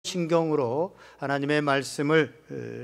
신경으로 하나님의 말씀을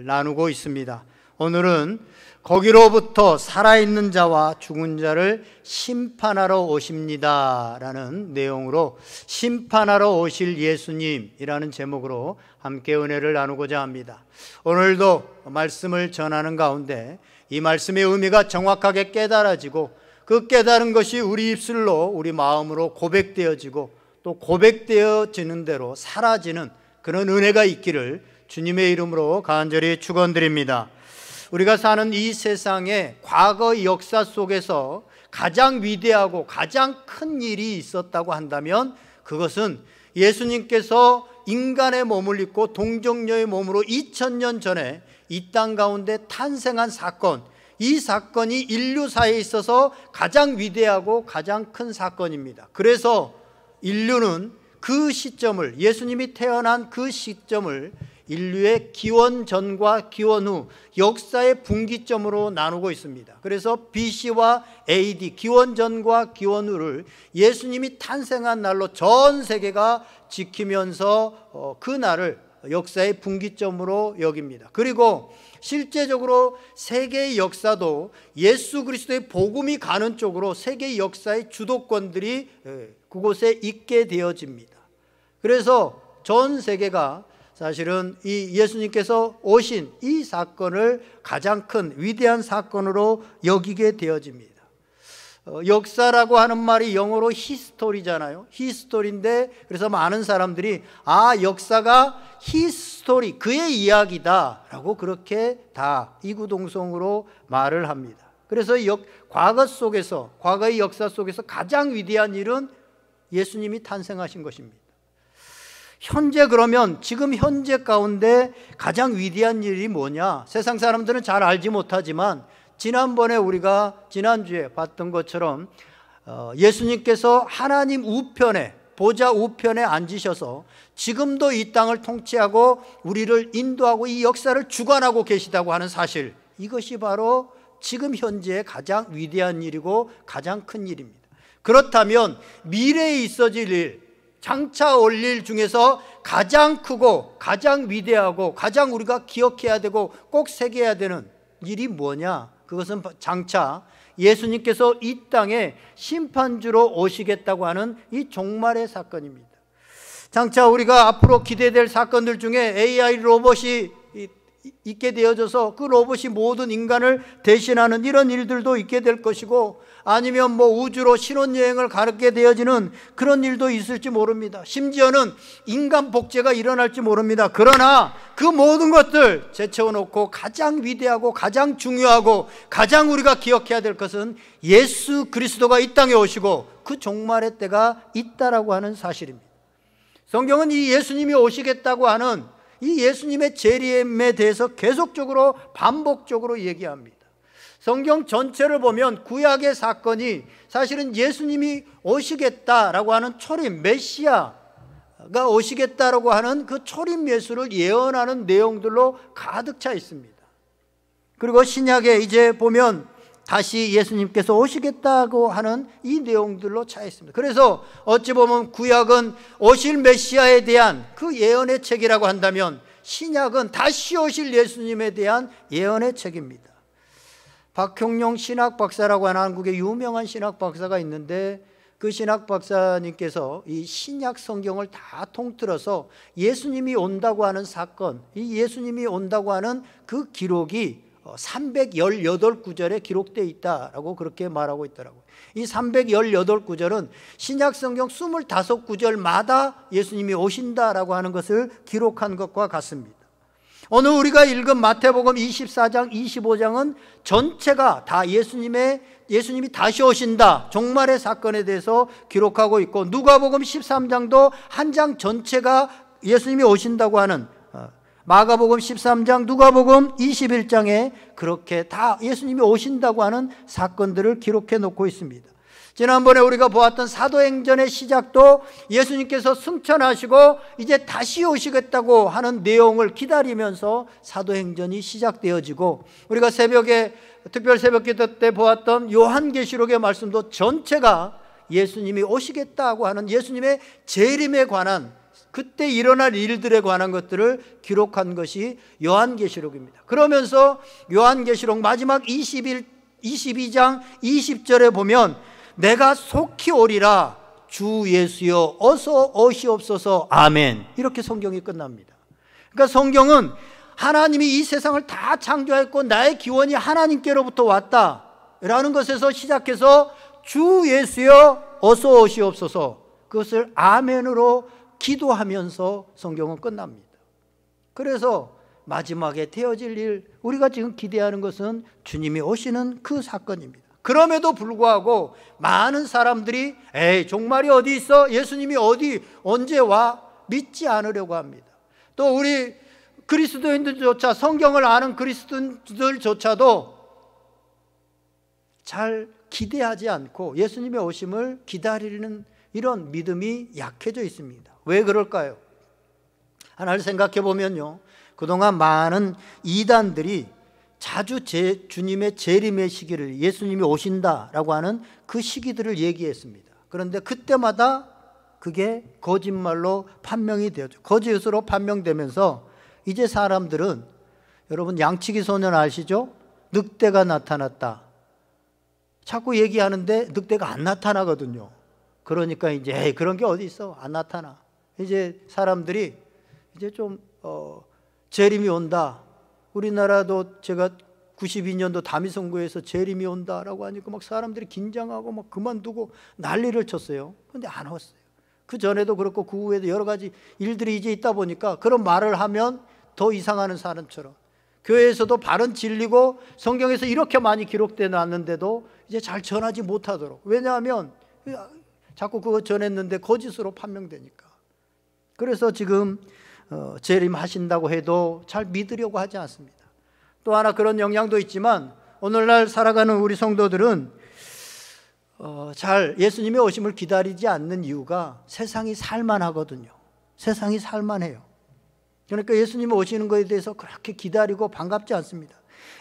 나누고 있습니다. 오늘은 거기로부터 살아있는 자와 죽은 자를 심판하러 오십니다 라는 내용으로 심판하러 오실 예수님이라는 제목으로 함께 은혜를 나누고자 합니다. 오늘도 말씀을 전하는 가운데 이 말씀의 의미가 정확하게 깨달아지고 그 깨달은 것이 우리 입술로 우리 마음으로 고백되어지고 또 고백되어지는 대로 사라지는 그런 은혜가 있기를 주님의 이름으로 간절히 축원드립니다. 우리가 사는 이 세상에 과거 역사 속에서 가장 위대하고 가장 큰 일이 있었다고 한다면 그것은 예수님께서 인간의 몸을 입고 동정녀의 몸으로 2000년 전에 이 땅 가운데 탄생한 사건, 이 사건이 인류사에 있어서 가장 위대하고 가장 큰 사건입니다. 그래서 인류는 그 시점을, 예수님이 태어난 그 시점을 인류의 기원 전과 기원 후 역사의 분기점으로 나누고 있습니다. 그래서 BC와 AD, 기원 전과 기원 후를 예수님이 탄생한 날로 전 세계가 지키면서 그 날을 역사의 분기점으로 여깁니다. 그리고 실제적으로 세계의 역사도 예수 그리스도의 복음이 가는 쪽으로 세계의 역사의 주도권들이 그곳에 있게 되어집니다. 그래서 전 세계가 사실은 이 예수님께서 오신 이 사건을 가장 큰 위대한 사건으로 여기게 되어집니다. 역사라고 하는 말이 영어로 히스토리잖아요. 히스토리인데 그래서 많은 사람들이 역사가 히스토리, 그의 이야기다 라고 그렇게 다 이구동성으로 말을 합니다. 그래서 과거 속에서, 과거의 역사 속에서 가장 위대한 일은 예수님이 탄생하신 것입니다. 현재 그러면 지금 현재 가운데 가장 위대한 일이 뭐냐? 세상 사람들은 잘 알지 못하지만 지난번에 우리가 지난주에 봤던 것처럼 예수님께서 하나님 우편에, 보좌 우편에 앉으셔서 지금도 이 땅을 통치하고 우리를 인도하고 이 역사를 주관하고 계시다고 하는 사실, 이것이 바로 지금 현재의 가장 위대한 일이고 가장 큰 일입니다. 그렇다면 미래에 있어질 일, 장차 올 일 중에서 가장 크고 가장 위대하고 가장 우리가 기억해야 되고 꼭 새겨야 되는 일이 뭐냐? 그것은 장차 예수님께서 이 땅에 심판주로 오시겠다고 하는 이 종말의 사건입니다. 장차 우리가 앞으로 기대될 사건들 중에 AI 로봇이 있게 되어져서 그 로봇이 모든 인간을 대신하는 이런 일들도 있게 될 것이고, 아니면 우주로 신혼여행을 가게 되어지는 그런 일도 있을지 모릅니다. 심지어는 인간 복제가 일어날지 모릅니다. 그러나 그 모든 것들 제쳐놓고 놓고 가장 위대하고 가장 중요하고 가장 우리가 기억해야 될 것은 예수 그리스도가 이 땅에 오시고 그 종말의 때가 있다라고 하는 사실입니다. 성경은 이 예수님이 오시겠다고 하는 이 예수님의 재림에 대해서 계속적으로 반복적으로 얘기합니다. 성경 전체를 보면 구약의 사건이 사실은 예수님이 오시겠다라고 하는 초림, 메시아가 오시겠다라고 하는 그 초림 예수를 예언하는 내용들로 가득 차 있습니다. 그리고 신약에 이제 보면 다시 예수님께서 오시겠다고 하는 이 내용들로 차 있습니다. 그래서 어찌 보면 구약은 오실 메시아에 대한 그 예언의 책이라고 한다면 신약은 다시 오실 예수님에 대한 예언의 책입니다. 박형룡 신학 박사라고 하는 한국의 유명한 신학 박사가 있는데 그 신학 박사님께서 이 신약 성경을 다 통틀어서 예수님이 온다고 하는 사건, 이 예수님이 온다고 하는 그 기록이 318구절에 기록되어 있다라고 그렇게 말하고 있더라고요. 이 318구절은 신약 성경 25구절마다 예수님이 오신다라고 하는 것을 기록한 것과 같습니다. 오늘 우리가 읽은 마태복음 24장, 25장은 전체가 다 예수님이 다시 오신다, 종말의 사건에 대해서 기록하고 있고, 누가복음 13장도 한 장 전체가 예수님이 오신다고 하는, 마가복음 13장, 누가복음 21장에 그렇게 다 예수님이 오신다고 하는 사건들을 기록해 놓고 있습니다. 지난번에 우리가 보았던 사도행전의 시작도 예수님께서 승천하시고 이제 다시 오시겠다고 하는 내용을 기다리면서 사도행전이 시작되어지고, 우리가 새벽에 특별 새벽기도 때 보았던 요한계시록의 말씀도 전체가 예수님이 오시겠다고 하는 예수님의 재림에 관한 그때 일어날 일들에 관한 것들을 기록한 것이 요한계시록입니다. 그러면서 요한계시록 마지막 22장 20절에 보면 내가 속히 오리라 주 예수여 어서 오시옵소서 아멘, 이렇게 성경이 끝납니다. 그러니까 성경은 하나님이 이 세상을 다 창조했고 나의 기원이 하나님께로부터 왔다라는 것에서 시작해서 주 예수여 어서 오시옵소서, 그것을 아멘으로 기도하면서 성경은 끝납니다. 그래서 마지막에 되어질 일, 우리가 지금 기대하는 것은 주님이 오시는 그 사건입니다. 그럼에도 불구하고 많은 사람들이 에이 종말이 어디 있어? 예수님이 언제 와? 믿지 않으려고 합니다. 또 우리 그리스도인들조차, 성경을 아는 그리스도인들조차도 잘 기대하지 않고 예수님의 오심을 기다리는 이런 믿음이 약해져 있습니다. 왜 그럴까요? 하나를 생각해 보면요, 그동안 많은 이단들이 자주 주님의 재림의 시기를, 예수님이 오신다라고 하는 그 시기들을 얘기했습니다. 그런데 그때마다 그게 거짓말로 판명이 되었죠. 거짓으로 판명되면서 이제 사람들은, 여러분 양치기 소년 아시죠? 늑대가 나타났다 자꾸 얘기하는데 늑대가 안 나타나거든요. 그러니까 이제 에이 그런 게 어디 있어, 안 나타나. 이제 사람들이 이제 좀 재림이 온다. 우리나라도 제가 92년도 다미선교에서 재림이 온다라고 하니까 막 사람들이 긴장하고 막 그만두고 난리를 쳤어요. 그런데 안 왔어요. 그 전에도 그렇고 그 후에도 여러 가지 일들이 이제 있다 보니까 그런 말을 하면 더 이상하는 사람처럼, 교회에서도 바른 진리고 성경에서 이렇게 많이 기록되어 놨는데도 이제 잘 전하지 못하도록. 왜냐하면 자꾸 그거 전했는데 거짓으로 판명되니까. 그래서 지금 재림하신다고 해도 잘 믿으려고 하지 않습니다. 또 하나 그런 영향도 있지만 오늘날 살아가는 우리 성도들은 잘 예수님의 오심을 기다리지 않는 이유가 세상이 살만하거든요. 세상이 살만해요. 그러니까 예수님 오시는 것에 대해서 그렇게 기다리고 반갑지 않습니다.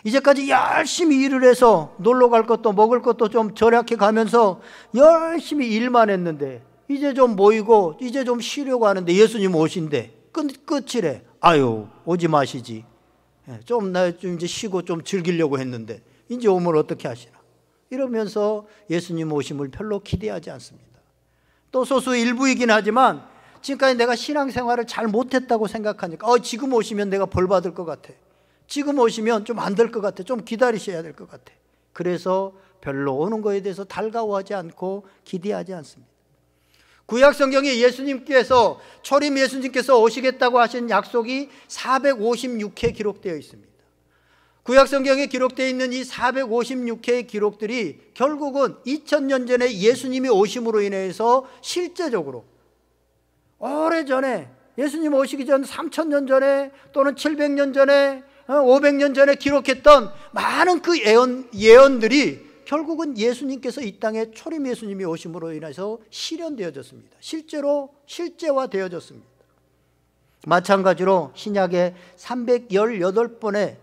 이제까지 열심히 일을 해서 놀러 갈 것도 먹을 것도 좀 절약해 가면서 열심히 일만 했는데 이제 좀 모이고 이제 좀 쉬려고 하는데 예수님 오신대. 끝이래. 아유 오지 마시지. 나 좀 이제 쉬고 좀 즐기려고 했는데 이제 오면 어떻게 하시나. 이러면서 예수님 오심을 별로 기대하지 않습니다. 또 소수 일부이긴 하지만 지금까지 내가 신앙생활을 잘 못했다고 생각하니까 지금 오시면 내가 벌 받을 것 같아. 지금 오시면 좀 안 될 것 같아. 좀 기다리셔야 될 것 같아. 그래서 별로 오는 거에 대해서 달가워하지 않고 기대하지 않습니다. 구약 성경에 예수님께서 초림 예수님께서 오시겠다고 하신 약속이 456회 기록되어 있습니다. 구약 성경에 기록되어 있는 이 456회의 기록들이 결국은 2000년 전에 예수님이 오심으로 인해서 실제적으로 오래전에, 예수님 오시기 전 3000년 전에 또는 700년 전에 500년 전에 기록했던 많은 그 예언들이 결국은 예수님께서 이 땅에 초림 예수님이 오심으로 인해서 실현되어졌습니다. 실제로 실제화되어졌습니다. 마찬가지로 신약의 318번에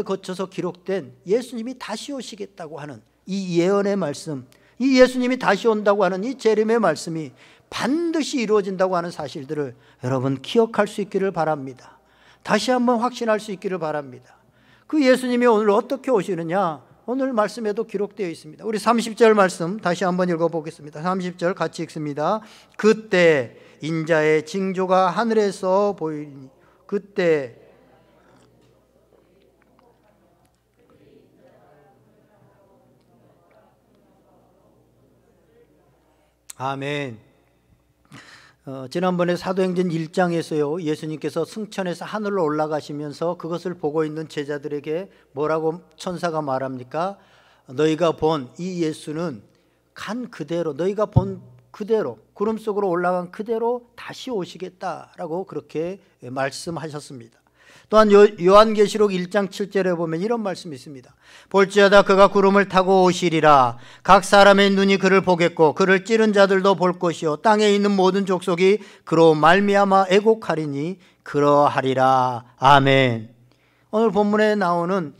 거쳐서 기록된 예수님이 다시 오시겠다고 하는 이 예언의 말씀, 이 예수님이 다시 온다고 하는 이 재림의 말씀이 반드시 이루어진다고 하는 사실들을 여러분 기억할 수 있기를 바랍니다. 다시 한번 확신할 수 있기를 바랍니다. 그 예수님이 오늘 어떻게 오시느냐, 오늘 말씀에도 기록되어 있습니다. 우리 30절 말씀 다시 한번 읽어보겠습니다. 30절 같이 읽습니다. 그때 인자의 징조가 하늘에서 보이니 그때 아멘. 지난번에 사도행전 1장에서요 예수님께서 승천해서 하늘로 올라가시면서 그것을 보고 있는 제자들에게 뭐라고 천사가 말합니까? 너희가 본 이 예수는 간 그대로, 너희가 본 그대로, 구름 속으로 올라간 그대로 다시 오시겠다라고 그렇게 말씀하셨습니다. 또한 요한계시록 1장 7절에 보면 이런 말씀이 있습니다. 볼지어다 그가 구름을 타고 오시리라. 각 사람의 눈이 그를 보겠고 그를 찌른 자들도 볼 것이요 땅에 있는 모든 족속이 그로 말미암아 애곡하리니 그러하리라. 아멘. 오늘 본문에 나오는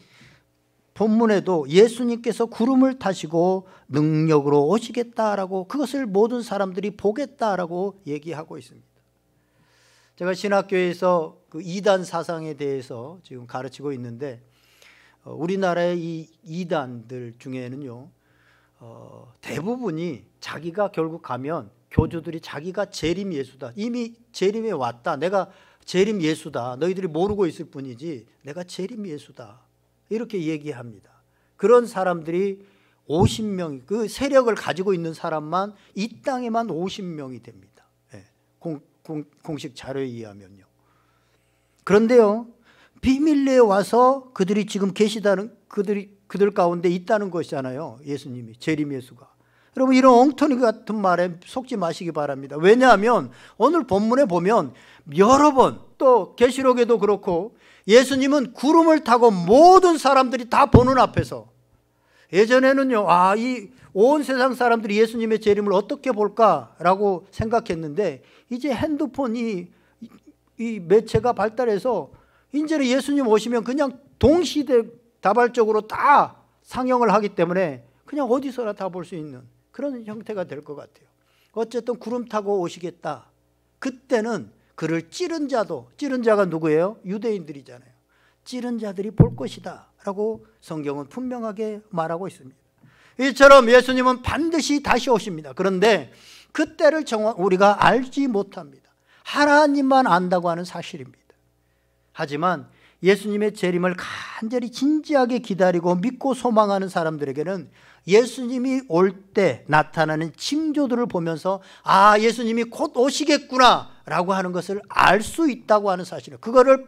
본문에도 예수님께서 구름을 타시고 능력으로 오시겠다라고, 그것을 모든 사람들이 보겠다라고 얘기하고 있습니다. 제가 신학교에서 그 이단 사상에 대해서 지금 가르치고 있는데, 우리나라의 이 이단들 중에는요, 대부분이 자기가 결국 가면 교주들이 자기가 재림 예수다, 이미 재림에 왔다, 내가 재림 예수다, 너희들이 모르고 있을 뿐이지 내가 재림 예수다, 이렇게 얘기합니다. 그런 사람들이 50명, 그 세력을 가지고 있는 사람만 이 땅에만 50명이 됩니다. 공식 자료에 의하면요. 그런데요, 비밀리에 와서 그들이 지금 계시다는, 그들 가운데 있다는 것이잖아요. 예수님이, 재림 예수가. 여러분, 이런 엉터리 같은 말에 속지 마시기 바랍니다. 왜냐하면 오늘 본문에 보면 여러 번, 또 계시록에도 그렇고, 예수님은 구름을 타고 모든 사람들이 다 보는 앞에서, 예전에는요, 이 온 세상 사람들이 예수님의 재림을 어떻게 볼까라고 생각했는데, 이제 핸드폰이, 이 매체가 발달해서 이제는 예수님 오시면 그냥 동시다발적으로 다 상영을 하기 때문에 그냥 어디서나 다 볼 수 있는 그런 형태가 될 것 같아요. 어쨌든 구름 타고 오시겠다. 그때는 그를 찌른 자도, 찌른 자가 누구예요? 유대인들이잖아요. 찌른 자들이 볼 것이다 라고 성경은 분명하게 말하고 있습니다. 이처럼 예수님은 반드시 다시 오십니다. 그런데 그때를 우리가 알지 못합니다. 하나님만 안다고 하는 사실입니다. 하지만 예수님의 재림을 간절히 진지하게 기다리고 믿고 소망하는 사람들에게는 예수님이 올 때 나타나는 징조들을 보면서 예수님이 곧 오시겠구나 라고 하는 것을 알 수 있다고 하는 사실이에요. 그거를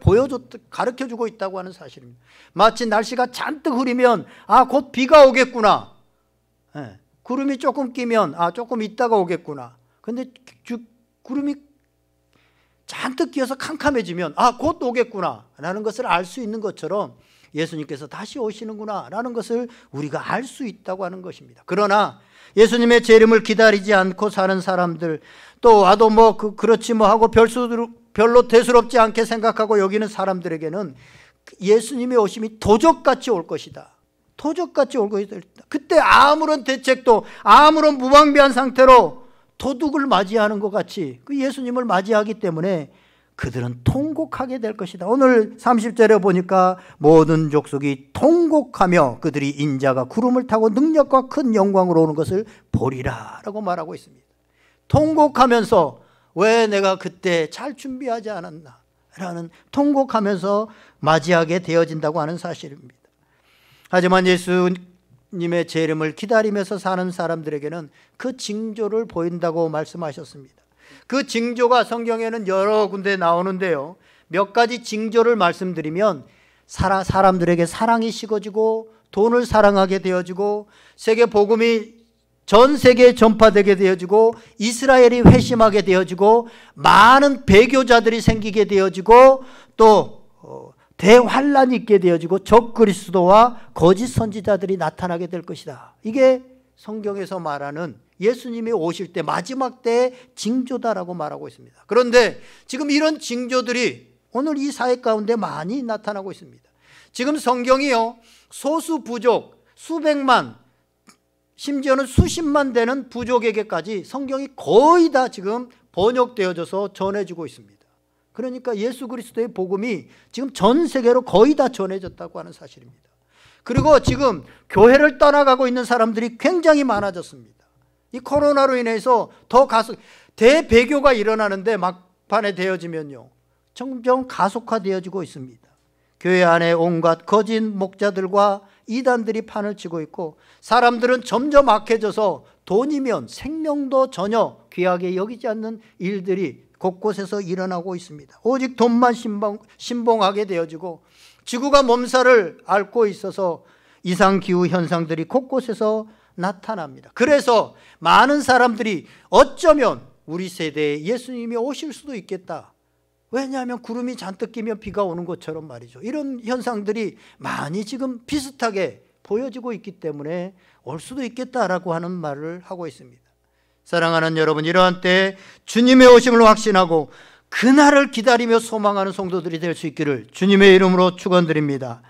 가르쳐주고 있다고 하는 사실입니다. 마치 날씨가 잔뜩 흐리면 곧 비가 오겠구나, 구름이 조금 끼면 조금 있다가 오겠구나. 근데 구름이 잔뜩 끼어서 캄캄해지면 곧 오겠구나 라는 것을 알 수 있는 것처럼 예수님께서 다시 오시는구나 라는 것을 우리가 알 수 있다고 하는 것입니다. 그러나 예수님의 재림을 기다리지 않고 사는 사람들, 또 와도 그렇지 하고 별로 대수롭지 않게 생각하고 여기는 사람들에게는 예수님의 오심이 도적같이 올 것이다, 도적같이 올 것이다. 그때 아무런 대책도, 아무런 무방비한 상태로 도둑을 맞이하는 것 같이 그 예수님을 맞이하기 때문에 그들은 통곡하게 될 것이다. 오늘 30절에 보니까 모든 족속이 통곡하며 그들이 인자가 구름을 타고 능력과 큰 영광으로 오는 것을 보리라 라고 말하고 있습니다. 통곡하면서, 왜 내가 그때 잘 준비하지 않았나 라는 통곡하면서 맞이하게 되어진다고 하는 사실입니다. 하지만 예수님의 재림을 기다리면서 사는 사람들에게는 그 징조를 보인다고 말씀하셨습니다. 그 징조가 성경에는 여러 군데 나오는데요, 몇 가지 징조를 말씀드리면 사람들에게 사랑이 식어지고 돈을 사랑하게 되어지고 세계 복음이 전 세계에 전파되게 되어지고 이스라엘이 회심하게 되어지고 많은 배교자들이 생기게 되어지고 또 대환란이 있게 되어지고 적그리스도와 거짓 선지자들이 나타나게 될 것이다. 이게 성경에서 말하는 예수님이 오실 때 마지막 때의 징조다라고 말하고 있습니다. 그런데 지금 이런 징조들이 오늘 이 사회 가운데 많이 나타나고 있습니다. 지금 성경이요, 소수 부족, 수백만, 심지어는 수십만 되는 부족에게까지 성경이 거의 다 지금 번역되어져서 전해지고 있습니다. 그러니까 예수 그리스도의 복음이 지금 전 세계로 거의 다 전해졌다고 하는 사실입니다. 그리고 지금 교회를 떠나가고 있는 사람들이 굉장히 많아졌습니다. 이 코로나로 인해서 대배교가 일어나는데 막판에 되어지면요, 점점 가속화되어지고 있습니다. 교회 안에 온갖 거짓 목자들과 이단들이 판을 치고 있고, 사람들은 점점 악해져서 돈이면 생명도 전혀 귀하게 여기지 않는 일들이 곳곳에서 일어나고 있습니다. 오직 돈만 신봉하게 되어지고 지구가 몸살을 앓고 있어서 이상기후 현상들이 곳곳에서 나타납니다. 그래서 많은 사람들이 어쩌면 우리 세대에 예수님이 오실 수도 있겠다, 왜냐하면 구름이 잔뜩 끼면 비가 오는 것처럼 말이죠, 이런 현상들이 많이 지금 비슷하게 보여지고 있기 때문에 올 수도 있겠다라고 하는 말을 하고 있습니다. 사랑하는 여러분, 이러한 때에 주님의 오심을 확신하고 그날을 기다리며 소망하는 성도들이 될 수 있기를 주님의 이름으로 축원드립니다.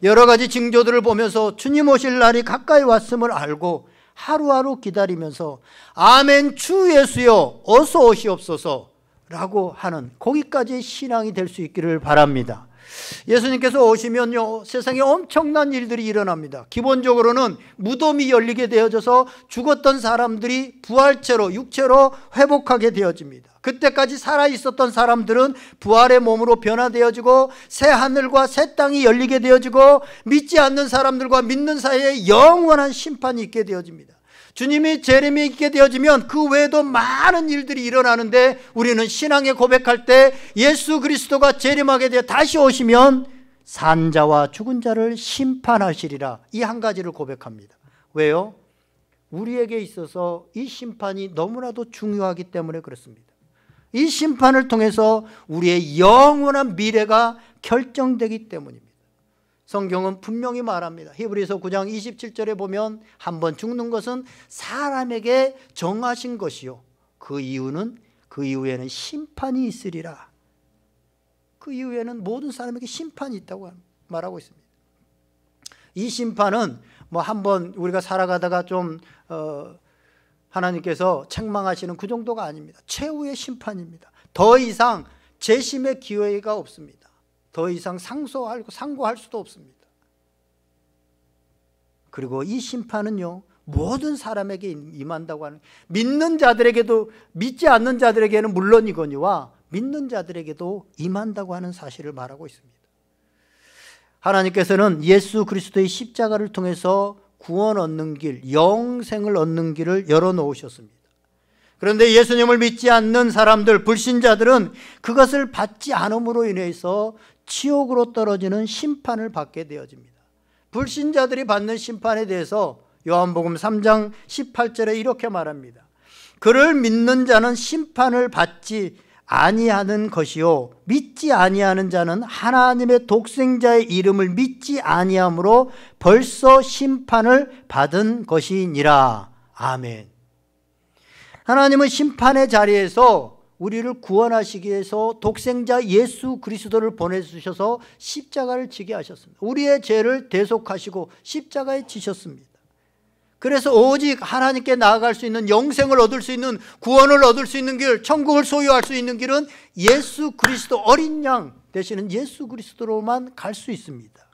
여러 가지 징조들을 보면서 주님 오실 날이 가까이 왔음을 알고 하루하루 기다리면서 아멘 주 예수여 어서 오시옵소서 라고 하는 거기까지의 신앙이 될 수 있기를 바랍니다. 예수님께서 오시면요, 세상에 엄청난 일들이 일어납니다. 기본적으로는 무덤이 열리게 되어져서 죽었던 사람들이 부활체로, 육체로 회복하게 되어집니다. 그때까지 살아있었던 사람들은 부활의 몸으로 변화되어지고 새 하늘과 새 땅이 열리게 되어지고 믿지 않는 사람들과 믿는 사이에 영원한 심판이 있게 되어집니다. 주님이 재림이 있게 되어지면 그 외에도 많은 일들이 일어나는데 우리는 신앙에 고백할 때 예수 그리스도가 재림하게 되어 다시 오시면 산자와 죽은 자를 심판하시리라, 이 한 가지를 고백합니다. 왜요? 우리에게 있어서 이 심판이 너무나도 중요하기 때문에 그렇습니다. 이 심판을 통해서 우리의 영원한 미래가 결정되기 때문입니다. 성경은 분명히 말합니다. 히브리서 9장 27절에 보면 한번 죽는 것은 사람에게 정하신 것이요 그 이후에는 심판이 있으리라. 그 이후에는 모든 사람에게 심판이 있다고 말하고 있습니다. 이 심판은 뭐 한번 우리가 살아가다가 좀 하나님께서 책망하시는 그 정도가 아닙니다. 최후의 심판입니다. 더 이상 재심의 기회가 없습니다. 더 이상 상고할 수도 없습니다. 그리고 이 심판은요, 모든 사람에게 임한다고 하는, 믿는 자들에게도, 믿지 않는 자들에게는 물론이거니와 믿는 자들에게도 임한다고 하는 사실을 말하고 있습니다. 하나님께서는 예수 그리스도의 십자가를 통해서 구원 얻는 길, 영생을 얻는 길을 열어놓으셨습니다. 그런데 예수님을 믿지 않는 사람들, 불신자들은 그것을 받지 않음으로 인해서 지옥으로 떨어지는 심판을 받게 되어집니다. 불신자들이 받는 심판에 대해서 요한복음 3장 18절에 이렇게 말합니다. 그를 믿는 자는 심판을 받지 아니하는 것이요 믿지 아니하는 자는 하나님의 독생자의 이름을 믿지 아니함으로 벌써 심판을 받은 것이니라. 아멘. 하나님은 심판의 자리에서 우리를 구원하시기 위해서 독생자 예수 그리스도를 보내주셔서 십자가를 지게 하셨습니다. 우리의 죄를 대속하시고 십자가에 지셨습니다. 그래서 오직 하나님께 나아갈 수 있는, 영생을 얻을 수 있는, 구원을 얻을 수 있는 길, 천국을 소유할 수 있는 길은 예수 그리스도, 어린 양 되시는 예수 그리스도로만 갈 수 있습니다.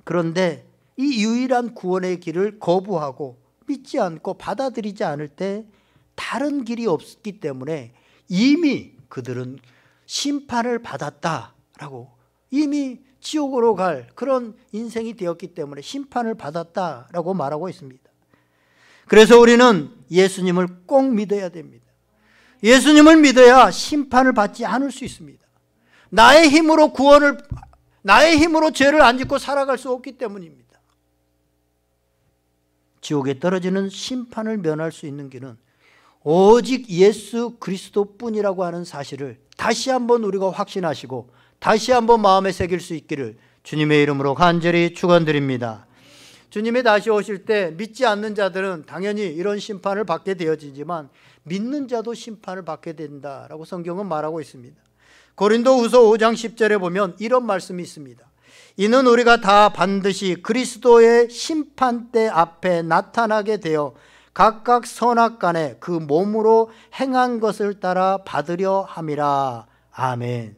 그런데 이 유일한 구원의 길을 거부하고 믿지 않고 받아들이지 않을 때 다른 길이 없기 때문에 이미 그들은 심판을 받았다라고, 이미 지옥으로 갈 그런 인생이 되었기 때문에 심판을 받았다라고 말하고 있습니다. 그래서 우리는 예수님을 꼭 믿어야 됩니다. 예수님을 믿어야 심판을 받지 않을 수 있습니다. 나의 힘으로 죄를 안 짓고 살아갈 수 없기 때문입니다. 지옥에 떨어지는 심판을 면할 수 있는 길은 오직 예수 그리스도뿐이라고 하는 사실을 다시 한번 우리가 확신하시고 다시 한번 마음에 새길 수 있기를 주님의 이름으로 간절히 축원드립니다. 주님이 다시 오실 때 믿지 않는 자들은 당연히 이런 심판을 받게 되어지지만 믿는 자도 심판을 받게 된다라고 성경은 말하고 있습니다. 고린도후서 5장 10절에 보면 이런 말씀이 있습니다. 이는 우리가 다 반드시 그리스도의 심판대 앞에 나타나게 되어 각각 선악간에 그 몸으로 행한 것을 따라 받으려 함이라. 아멘.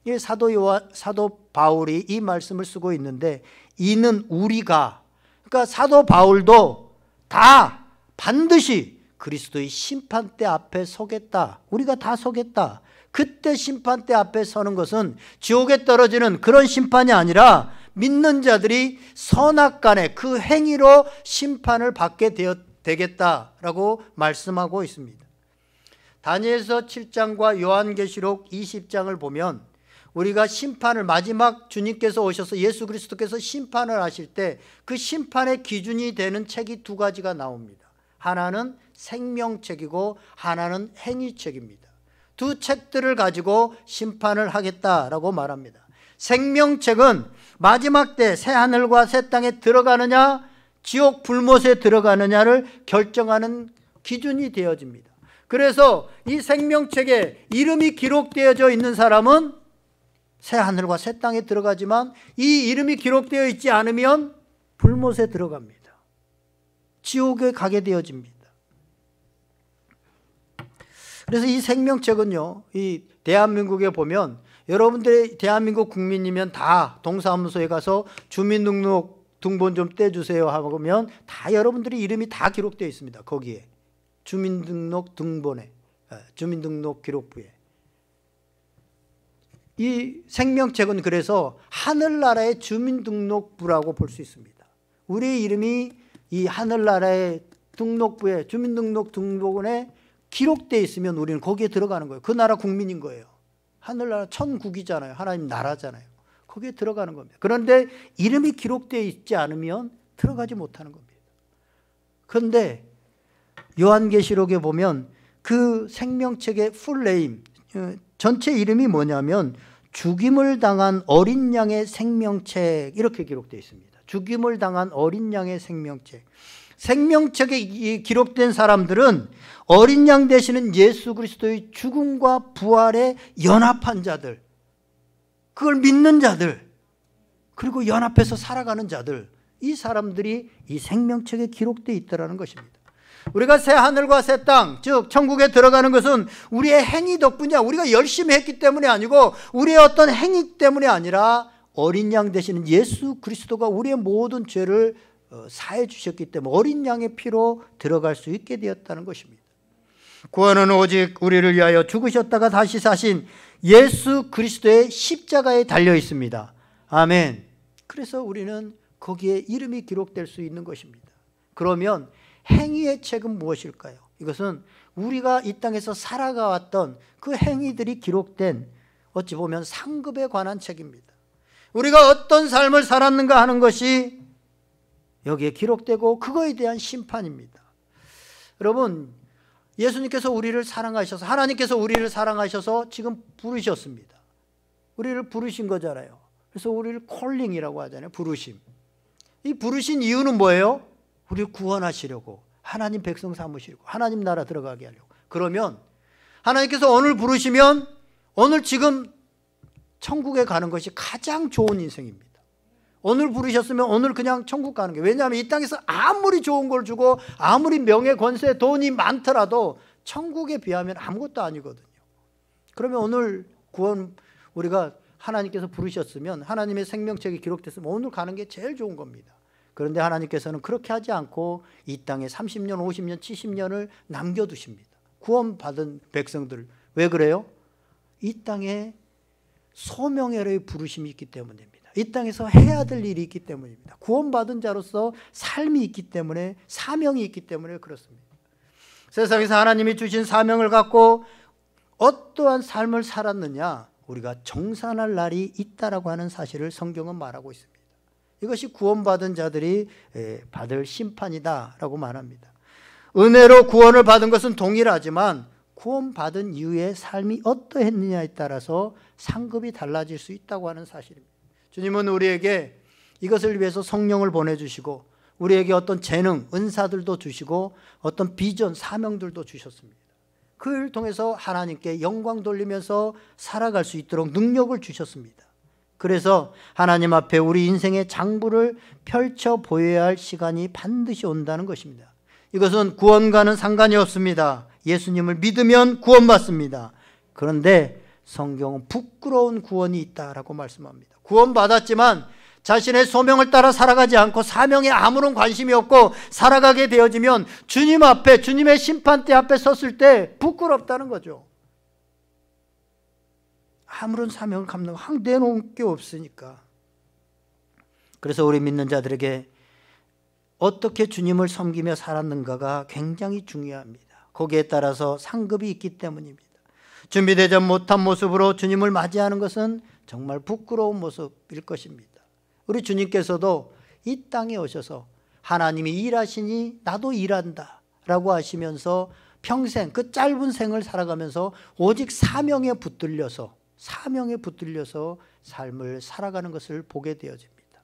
이 사도 바울이 이 말씀을 쓰고 있는데, 이는 우리가, 그러니까 사도 바울도 다 반드시 그리스도의 심판대 앞에 서겠다. 우리가 다 서겠다. 그때 심판대 앞에 서는 것은 지옥에 떨어지는 그런 심판이 아니라 믿는 자들이 선악간에 그 행위로 심판을 받게 되겠다라고 말씀하고 있습니다. 다니엘서 7장과 요한계시록 20장을 보면 우리가 심판을, 마지막 주님께서 오셔서 예수 그리스도께서 심판을 하실 때 그 심판의 기준이 되는 책이 두 가지가 나옵니다. 하나는 생명책이고 하나는 행위책입니다. 두 책들을 가지고 심판을 하겠다라고 말합니다. 생명책은 마지막 때 새 하늘과 새 땅에 들어가느냐 지옥 불못에 들어가느냐를 결정하는 기준이 되어집니다. 그래서 이 생명책에 이름이 기록되어져 있는 사람은 새 하늘과 새 땅에 들어가지만 이 이름이 기록되어 있지 않으면 불못에 들어갑니다. 지옥에 가게 되어집니다. 그래서 이 생명책은요, 이 대한민국에 보면 여러분들의 대한민국 국민이면 다 동사무소에 가서 주민등록 등본 좀 떼주세요 하면 다 여러분들의 이름이 다 기록되어 있습니다. 거기에 주민등록 등본에, 주민등록 기록부에. 이 생명책은 그래서 하늘나라의 주민등록부라고 볼 수 있습니다. 우리의 이름이 이 하늘나라의 등록부에, 주민등록 등본에 기록되어 있으면 우리는 거기에 들어가는 거예요. 그 나라 국민인 거예요. 하늘나라 천국이잖아요. 하나님 나라잖아요. 거기에 들어가는 겁니다. 그런데 이름이 기록되어 있지 않으면 들어가지 못하는 겁니다. 그런데 요한계시록에 보면 그 생명책의 풀네임, 전체 이름이 뭐냐면 죽임을 당한 어린 양의 생명책, 이렇게 기록되어 있습니다. 죽임을 당한 어린 양의 생명책. 생명책에 기록된 사람들은 어린 양 되시는 예수 그리스도의 죽음과 부활에 연합한 자들, 그걸 믿는 자들, 그리고 연합해서 살아가는 자들, 이 사람들이 이 생명책에 기록되어 있다는 것입니다. 우리가 새 하늘과 새 땅, 즉 천국에 들어가는 것은 우리의 행위 덕분이야. 우리가 열심히 했기 때문이 아니고 우리의 어떤 행위 때문이 아니라 어린 양 되시는 예수 그리스도가 우리의 모든 죄를 사해 주셨기 때문에 어린 양의 피로 들어갈 수 있게 되었다는 것입니다. 구원은 오직 우리를 위하여 죽으셨다가 다시 사신 예수 그리스도의 십자가에 달려 있습니다. 아멘. 그래서 우리는 거기에 이름이 기록될 수 있는 것입니다. 그러면 행위의 책은 무엇일까요? 이것은 우리가 이 땅에서 살아가왔던 그 행위들이 기록된, 어찌 보면 상급에 관한 책입니다. 우리가 어떤 삶을 살았는가 하는 것이 여기에 기록되고 그거에 대한 심판입니다. 여러분, 예수님께서 우리를 사랑하셔서, 하나님께서 우리를 사랑하셔서 지금 부르셨습니다. 우리를 부르신 거잖아요. 그래서 우리를 콜링이라고 하잖아요. 부르심. 이 부르신 이유는 뭐예요? 우리를 구원하시려고, 하나님 백성 삼으시려고, 하나님 나라 들어가게 하려고. 그러면 하나님께서 오늘 부르시면 오늘 지금 천국에 가는 것이 가장 좋은 인생입니다. 오늘 부르셨으면 오늘 그냥 천국 가는 게, 왜냐하면 이 땅에서 아무리 좋은 걸 주고 아무리 명예 권세 돈이 많더라도 천국에 비하면 아무것도 아니거든요. 그러면 오늘 구원, 우리가 하나님께서 부르셨으면, 하나님의 생명책이 기록됐으면 오늘 가는 게 제일 좋은 겁니다. 그런데 하나님께서는 그렇게 하지 않고 이 땅에 30년, 50년, 70년을 남겨두십니다. 구원받은 백성들을. 왜 그래요? 이 땅에 소명의 부르심이 있기 때문입니다. 이 땅에서 해야 될 일이 있기 때문입니다. 구원받은 자로서 삶이 있기 때문에, 사명이 있기 때문에 그렇습니다. 세상에서 하나님이 주신 사명을 갖고 어떠한 삶을 살았느냐, 우리가 정산할 날이 있다라고 하는 사실을 성경은 말하고 있습니다. 이것이 구원받은 자들이 받을 심판이다라고 말합니다. 은혜로 구원을 받은 것은 동일하지만 구원받은 이후의 삶이 어떠했느냐에 따라서 상급이 달라질 수 있다고 하는 사실입니다. 주님은 우리에게 이것을 위해서 성령을 보내주시고 우리에게 어떤 재능, 은사들도 주시고 어떤 비전, 사명들도 주셨습니다. 그를 통해서 하나님께 영광 돌리면서 살아갈 수 있도록 능력을 주셨습니다. 그래서 하나님 앞에 우리 인생의 장부를 펼쳐 보여야 할 시간이 반드시 온다는 것입니다. 이것은 구원과는 상관이 없습니다. 예수님을 믿으면 구원받습니다. 그런데 성경은 부끄러운 구원이 있다라고 말씀합니다. 구원받았지만 자신의 소명을 따라 살아가지 않고 사명에 아무런 관심이 없고 살아가게 되어지면 주님 앞에, 주님의 심판대 앞에 섰을 때 부끄럽다는 거죠. 아무런 사명을 감당, 내놓은 게 없으니까. 그래서 우리 믿는 자들에게 어떻게 주님을 섬기며 살았는가가 굉장히 중요합니다. 거기에 따라서 상급이 있기 때문입니다. 준비되지 못한 모습으로 주님을 맞이하는 것은 정말 부끄러운 모습일 것입니다. 우리 주님께서도 이 땅에 오셔서 하나님이 일하시니 나도 일한다 라고 하시면서 평생, 그 짧은 생을 살아가면서 오직 사명에 붙들려서 삶을 살아가는 것을 보게 되어집니다.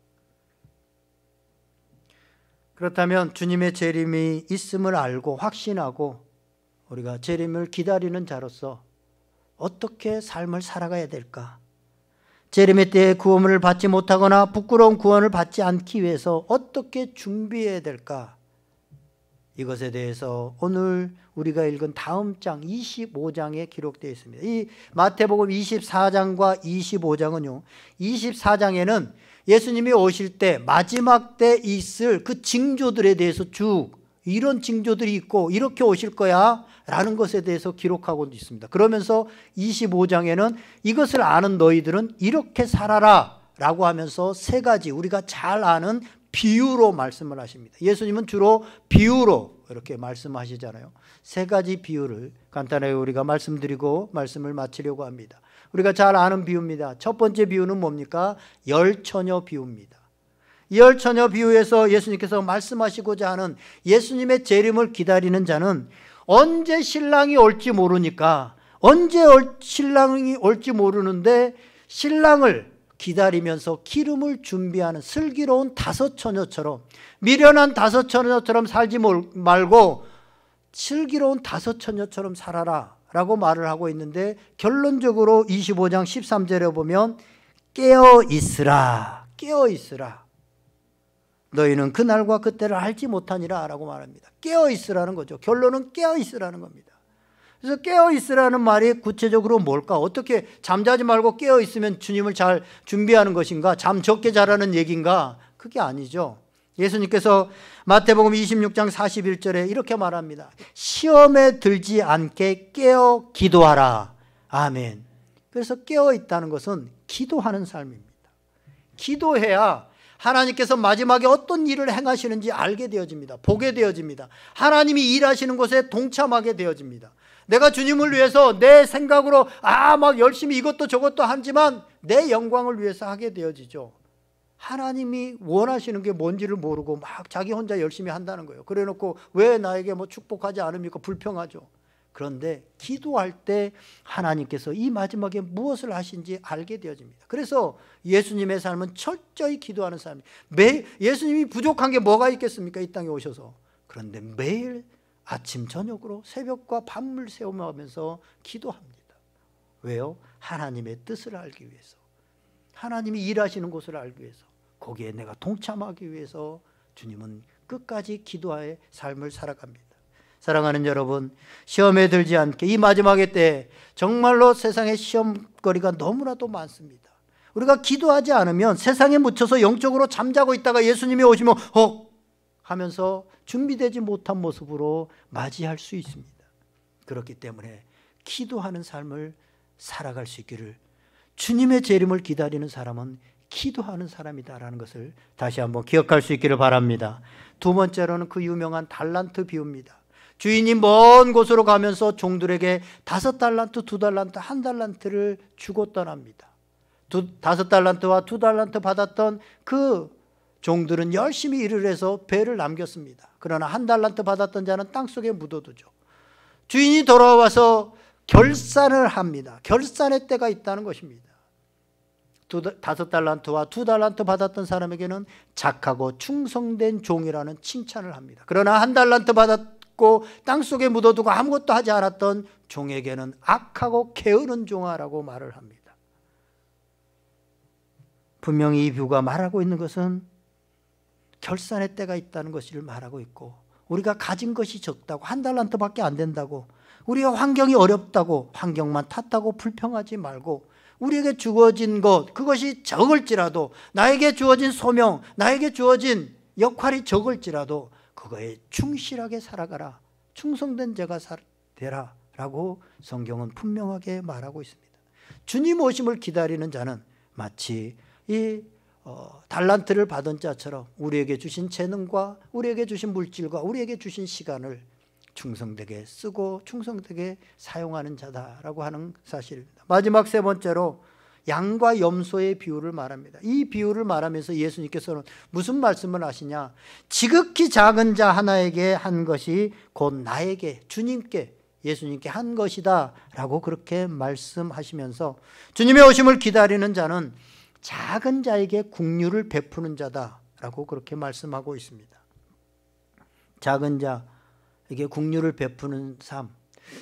그렇다면 주님의 재림이 있음을 알고 확신하고 우리가 재림을 기다리는 자로서 어떻게 삶을 살아가야 될까? 재림의 때에 구원을 받지 못하거나 부끄러운 구원을 받지 않기 위해서 어떻게 준비해야 될까? 이것에 대해서 오늘 우리가 읽은 다음 장 25장에 기록되어 있습니다. 이 마태복음 24장과 25장은요, 24장에는 예수님이 오실 때 마지막 때 있을 그 징조들에 대해서 쭉 이런 징조들이 있고 이렇게 오실 거야 라는 것에 대해서 기록하고 있습니다. 그러면서 25장에는 이것을 아는 너희들은 이렇게 살아라 라고 하면서 세 가지 우리가 잘 아는 비유로 말씀을 하십니다. 예수님은 주로 비유로 이렇게 말씀하시잖아요. 세 가지 비유를 간단하게 우리가 말씀드리고 말씀을 마치려고 합니다. 우리가 잘 아는 비유입니다. 첫 번째 비유는 뭡니까? 열처녀 비유입니다. 열처녀 비유에서 예수님께서 말씀하시고자 하는 예수님의 재림을 기다리는 자는 언제 신랑이 올지 모르니까, 언제 신랑이 올지 모르는데 신랑을 기다리면서 기름을 준비하는 슬기로운 다섯 처녀처럼, 미련한 다섯 처녀처럼 살지 말고 슬기로운 다섯 처녀처럼 살아라 라고 말을 하고 있는데, 결론적으로 25장 13절에 보면 깨어 있으라, 깨어 있으라, 너희는 그날과 그때를 알지 못하니라 라고 말합니다. 깨어 있으라는 거죠. 결론은 깨어 있으라는 겁니다. 그래서 깨어 있으라는 말이 구체적으로 뭘까? 어떻게 잠자지 말고 깨어 있으면 주님을 잘 준비하는 것인가? 잠 적게 자라는 얘기인가? 그게 아니죠. 예수님께서 마태복음 26장 41절에 이렇게 말합니다. 시험에 들지 않게 깨어 기도하라. 아멘. 그래서 깨어 있다는 것은 기도하는 삶입니다. 기도해야 하나님께서 마지막에 어떤 일을 행하시는지 알게 되어집니다. 보게 되어집니다. 하나님이 일하시는 곳에 동참하게 되어집니다. 내가 주님을 위해서 내 생각으로 막 열심히 이것도 저것도 하지만 내 영광을 위해서 하게 되어지죠. 하나님이 원하시는 게 뭔지를 모르고 막 자기 혼자 열심히 한다는 거예요. 그래 놓고 왜 나에게 뭐 축복하지 않습니까? 불평하죠. 그런데 기도할 때 하나님께서 이 마지막에 무엇을 하신지 알게 되어집니다. 그래서 예수님의 삶은 철저히 기도하는 삶이에요. 예수님이 부족한 게 뭐가 있겠습니까? 이 땅에 오셔서. 그런데 매일 아침 저녁으로 새벽과 밤을 새우면서 기도합니다. 왜요? 하나님의 뜻을 알기 위해서, 하나님이 일하시는 곳을 알기 위해서, 거기에 내가 동참하기 위해서 주님은 끝까지 기도하의 삶을 살아갑니다. 사랑하는 여러분, 시험에 들지 않게 이 마지막의 때 정말로 세상에 시험거리가 너무나도 많습니다. 우리가 기도하지 않으면 세상에 묻혀서 영적으로 잠자고 있다가 예수님이 오시면 하면서 준비되지 못한 모습으로 맞이할 수 있습니다. 그렇기 때문에 기도하는 삶을 살아갈 수 있기를, 주님의 재림을 기다리는 사람은 기도하는 사람이다라는 것을 다시 한번 기억할 수 있기를 바랍니다. 두 번째로는 그 유명한 달란트 비유입니다. 주인이 먼 곳으로 가면서 종들에게 5달란트, 2달란트, 1달란트를 주고 떠납니다. 5달란트와 2달란트 받았던 그 종들은 열심히 일을 해서 배를 남겼습니다. 그러나 1달란트 받았던 자는 땅속에 묻어두죠. 주인이 돌아와서 결산을 합니다. 결산의 때가 있다는 것입니다. 5달란트와 2달란트 받았던 사람에게는 착하고 충성된 종이라는 칭찬을 합니다. 그러나 1달란트 받았고 땅속에 묻어두고 아무것도 하지 않았던 종에게는 악하고 게으른 종아라고 말을 합니다. 분명히 이 비유가 말하고 있는 것은 결산의 때가 있다는 것을 말하고 있고, 우리가 가진 것이 적다고, 1달란트밖에 안 된다고, 우리가 환경이 어렵다고, 환경만 탓하고 불평하지 말고, 우리에게 주어진 것, 그것이 적을지라도, 나에게 주어진 소명, 나에게 주어진 역할이 적을지라도 그거에 충실하게 살아가라, 충성된 자가 되라 라고 성경은 분명하게 말하고 있습니다. 주님 오심을 기다리는 자는 마치 이 달란트를 받은 자처럼 우리에게 주신 재능과 우리에게 주신 물질과 우리에게 주신 시간을 충성되게 쓰고 충성되게 사용하는 자다라고 하는 사실입니다. 마지막 세 번째로 양과 염소의 비유를 말합니다. 이 비유를 말하면서 예수님께서는 무슨 말씀을 하시냐? 지극히 작은 자 하나에게 한 것이 곧 나에게, 주님께, 예수님께 한 것이다 라고 그렇게 말씀하시면서 주님의 오심을 기다리는 자는 작은 자에게 긍휼을 베푸는 자다라고 그렇게 말씀하고 있습니다. 작은 자에게 긍휼을 베푸는 삶,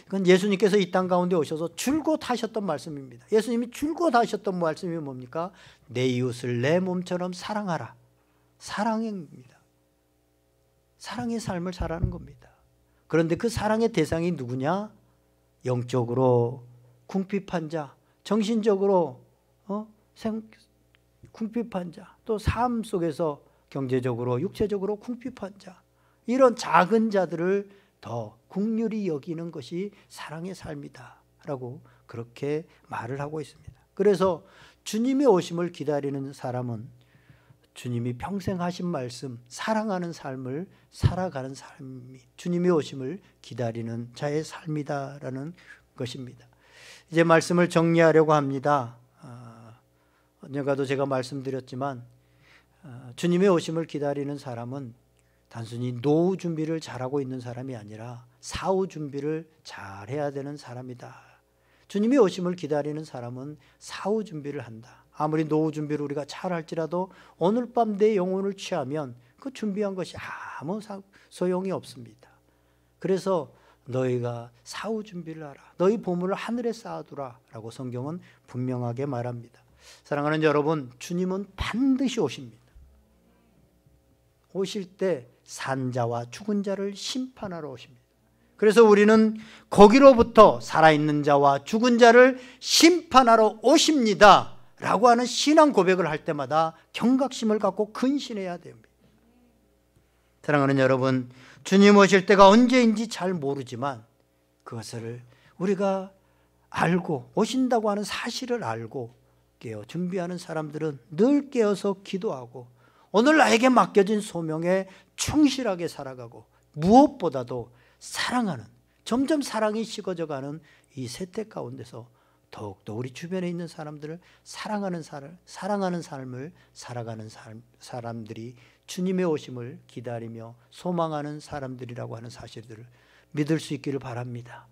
그건 예수님께서 이 땅 가운데 오셔서 줄곧 하셨던 말씀입니다. 예수님이 줄곧 하셨던 말씀이 뭡니까? 내 이웃을 내 몸처럼 사랑하라. 사랑입니다. 사랑의 삶을 살아가는 겁니다. 그런데 그 사랑의 대상이 누구냐? 영적으로 궁핍한 자, 정신적으로 궁핍한 자, 또 삶 속에서 경제적으로 육체적으로 궁핍한 자, 이런 작은 자들을 더 긍휼히 여기는 것이 사랑의 삶이다 라고 그렇게 말을 하고 있습니다. 그래서 주님의 오심을 기다리는 사람은 주님이 평생 하신 말씀, 사랑하는 삶을 살아가는 삶이 주님의 오심을 기다리는 자의 삶이다라는 것입니다. 이제 말씀을 정리하려고 합니다. 언젠가도 제가 말씀드렸지만 주님의 오심을 기다리는 사람은 단순히 노후 준비를 잘하고 있는 사람이 아니라 사후 준비를 잘해야 되는 사람이다. 주님의 오심을 기다리는 사람은 사후 준비를 한다. 아무리 노후 준비를 우리가 잘 할지라도 오늘 밤 내 영혼을 취하면 그 준비한 것이 아무 소용이 없습니다. 그래서 너희가 사후 준비를 하라. 너희 보물을 하늘에 쌓아두라 라고 성경은 분명하게 말합니다. 사랑하는 여러분, 주님은 반드시 오십니다. 오실 때 산자와 죽은 자를 심판하러 오십니다. 그래서 우리는 거기로부터 살아있는 자와 죽은 자를 심판하러 오십니다 라고 하는 신앙 고백을 할 때마다 경각심을 갖고 근신해야 됩니다. 사랑하는 여러분, 주님 오실 때가 언제인지 잘 모르지만 그것을 우리가 알고 오신다고 하는 사실을 알고 깨어 준비하는 사람들은 늘 깨어서 기도하고 오늘 나에게 맡겨진 소명에 충실하게 살아가고 무엇보다도 사랑하는, 점점 사랑이 식어져가는 이 세태 가운데서 더욱더 우리 주변에 있는 사람들을 사랑하는 삶을 살아가는 사람들이 주님의 오심을 기다리며 소망하는 사람들이라고 하는 사실들을 믿을 수 있기를 바랍니다.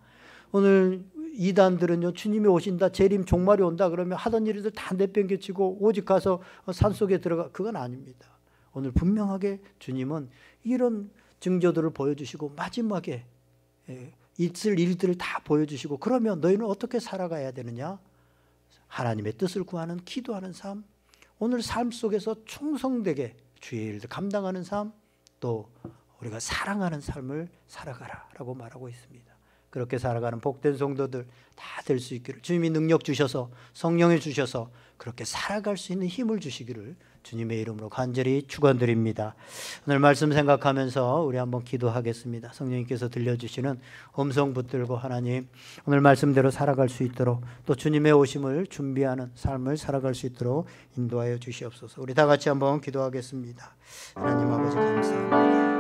오늘 이단들은요, 주님이 오신다, 재림 종말이 온다 그러면 하던 일들 다 내팽개치고 오직 가서 산속에 들어가, 그건 아닙니다. 오늘 분명하게 주님은 이런 징조들을 보여주시고 마지막에 있을 일들을 다 보여주시고, 그러면 너희는 어떻게 살아가야 되느냐? 하나님의 뜻을 구하는 기도하는 삶, 오늘 삶 속에서 충성되게 주의 일을 감당하는 삶, 또 우리가 사랑하는 삶을 살아가라 라고 말하고 있습니다. 그렇게 살아가는 복된 성도들 다 될 수 있기를, 주님이 능력 주셔서 성령을 주셔서 그렇게 살아갈 수 있는 힘을 주시기를 주님의 이름으로 간절히 축원드립니다. 오늘 말씀 생각하면서 우리 한번 기도하겠습니다. 성령님께서 들려주시는 음성 붙들고 하나님, 오늘 말씀대로 살아갈 수 있도록 또 주님의 오심을 준비하는 삶을 살아갈 수 있도록 인도하여 주시옵소서. 우리 다 같이 한번 기도하겠습니다. 하나님 아버지 감사합니다.